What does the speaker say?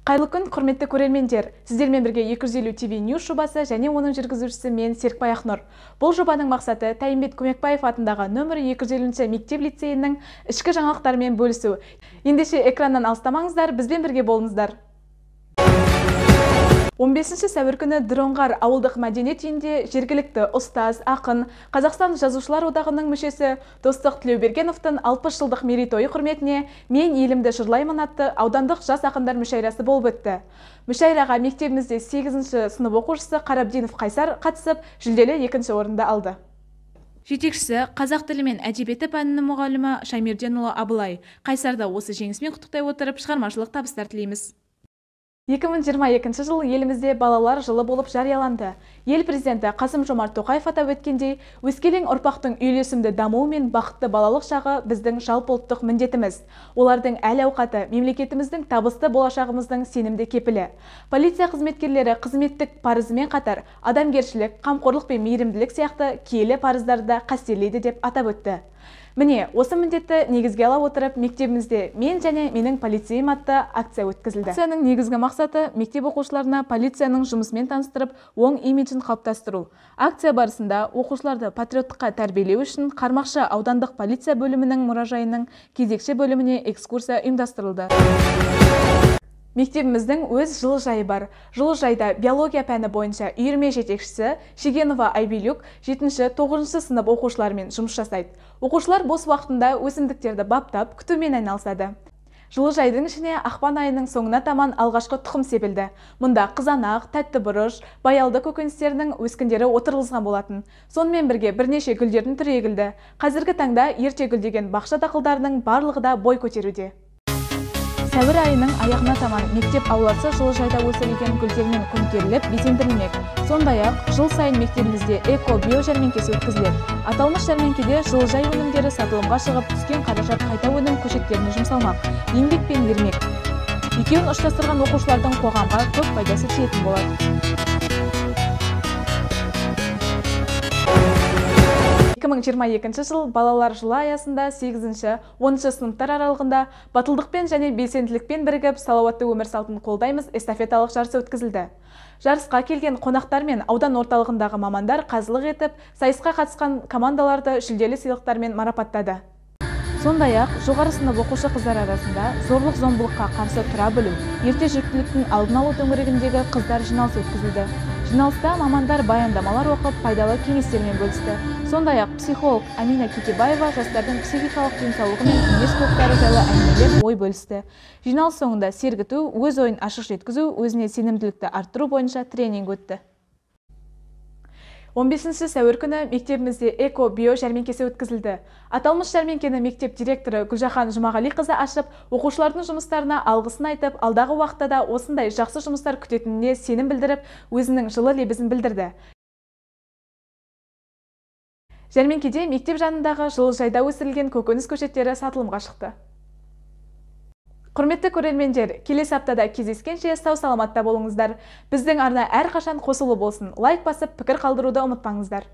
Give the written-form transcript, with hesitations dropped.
Қайырлы күн, құрметті көрермендер. Сіздермен бірге 250 ТВ Ньюс жобасы және оның жүргізушісі мен Серікбай Ақнұр. Бұл жобаның мақсаты Тайымбет Көмекбаев атындағы нөмірі 250 мектеп лицейінің ішкі жаңалықтарымен бөлісу. Ендеше экраннан алыстамаңыздар, бізбен бірге болыңыздар. 15 сәуір күні Дроңғар ауылдық мәдениет үйінде жергілікті ұстаз, ақын, Қазақстан жазушылар одағының мүшесі Достық Тілеубергеновтың 60 жылдық мерейтойы құрметіне "Мен елімді жырлаймын" атты аудандық жас ақындар мүшәйрасы болып өтті. Мүшәйраға мектебімізде 8-ші сынып оқушысы Қарабдинов Қайсар қатысып, жүлделі 2-ші орынды алды. Жетекшісі қазақ тілі мен әдебиеті пәнінің мұғалімі Шаймерденұлы Абылай. Қайсарды осы жеңісімен құттықтай отырып, шығармашылық табыстар тілейміз. 2022 жыл елімізде балалар жылы болып жарияланды. Ел президенті Қасым-Жомарт Тоқаев атап өткендей, өскелең ұрпақтың үйлесімді дамуы мен бақытты балалық шағы біздің жалпы ұлттық міндетіміз. Олардың әл-ауқаты мемлекетіміздің табысты болашағымыздың сенімді кепілі. Полиция қызметкерлері қызметтік парызымен қатар адамгершілік, қамқорлық пен мейірімділік сияқты киелі парыздарды да қастерлейді деп атап өтті. Міне, осы міндетті негізге ала отырып, мектебімізде "Мен және менің полицейім" атты акция өткізілді. Акцияның негізгі мақсаты мектеп оқушыларына полицияның жұмысымен таныстырып, оң имиджін қалыптастыру. Акция барысында оқушыларды патриоттыққа тәрбиелеу үшін Қармақшы аудандық полиция бөлімінің мұражайының кезекші бөліміне экскурсия ұйымдастырылды. Мектебіміздің өз жылыжайы бар. Жылыжайда биология пәні бойынша үйірме жетекшісі Шегенова Айбелюк 7-9 сынып оқушылармен жұмыс жасайды. Оқушылар бос уақытында өсімдіктерді баптап, күтумен айналысады. Жылыжайдың ішіне ақпан айының соңына таман алғашқы тұқым себілді. Мұнда қызанақ, тәтті бұрыш, баялды көкөністерінің өскіндері отырғызған болатын. Сонымен бірге бірнеше гүлдердің түрі егілді. Қазіргі таңда ерте гүлдеген бақша дақылдарының барлығы да бой көтеруде. Сәуір айының аяғына таман мектеп ауласы жылыжайда өсірілген гүлдермен көмкеріліп, безендірілмек. Сондай-ақ, жыл сайын мектебімізде эко-био жәрмеңкесі өткізіледі. Аталмыш жәрмеңкеде жылыжай өнімдері сатылымға шығып, түскен қаражат қайта өнім көшеттеріне жұмсалмақ. Еңбек пен ермек. Екеуін ұштастырған оқушылардың қоғамға көп пайдасы тиетін болады. 2022 жыл балалар жылы аясында 8-10 сыныптар аралығында батылдықпен және белсенділікпен бірігіп, салауатты өмір салтын қолдаймыз эстафеталық жарысы өткізілді. Жарысқа келген қонақтар мен аудан орталығындағы мамандар қазылық етіп, сайысқа қатысқан командаларды жүлделі сыйлықтармен марапаттады. Сондай-ақ, жоғары сынып оқушы қыздар арасында зорлық-зомбылыққа қарсы тұра білу, ерте жүктіліктің алдын алу төңірегіндегі қыздар жиналысы өткізілді. Жиналыста мамандар баяндамалар оқып, пайдалы кеңестермен бөлісті. Сондай-ақ психолог Амина Кетебаева жастардың психикалық денсаулығы мен мінез-құлықтары жайлы әңгімелеп ой бөлісті. Жиналыс соңында сергіту, өз ойын ашық жеткізу, өзіне сенімділікті арттыру бойынша тренинг өтті. 15 сәуір күні мектебімізде эко-био жәрмеңкесі өткізілді. Аталмыш жәрмеңкені мектеп директоры Гүлжахан Жұмағалиқызы ашып, оқушылардың жұмыстарына алғысын айтып, алдағы уақытта да осындай жақсы жұмыстар күтетініне сенім білдіріп, өзінің жылы лебізін білдірді. Жәрмеңкеде мектеп жанындағы жылыжайда өсірілген көкөніс көшеттері сатылымға шықты. Құрметті көрермендер, келесі аптада кездескенше сау саламатта болыңыздар. Біздің арна әрқашан қосулы болсын. Лайк басып, пікір қалдыруды ұмытпаңыздар.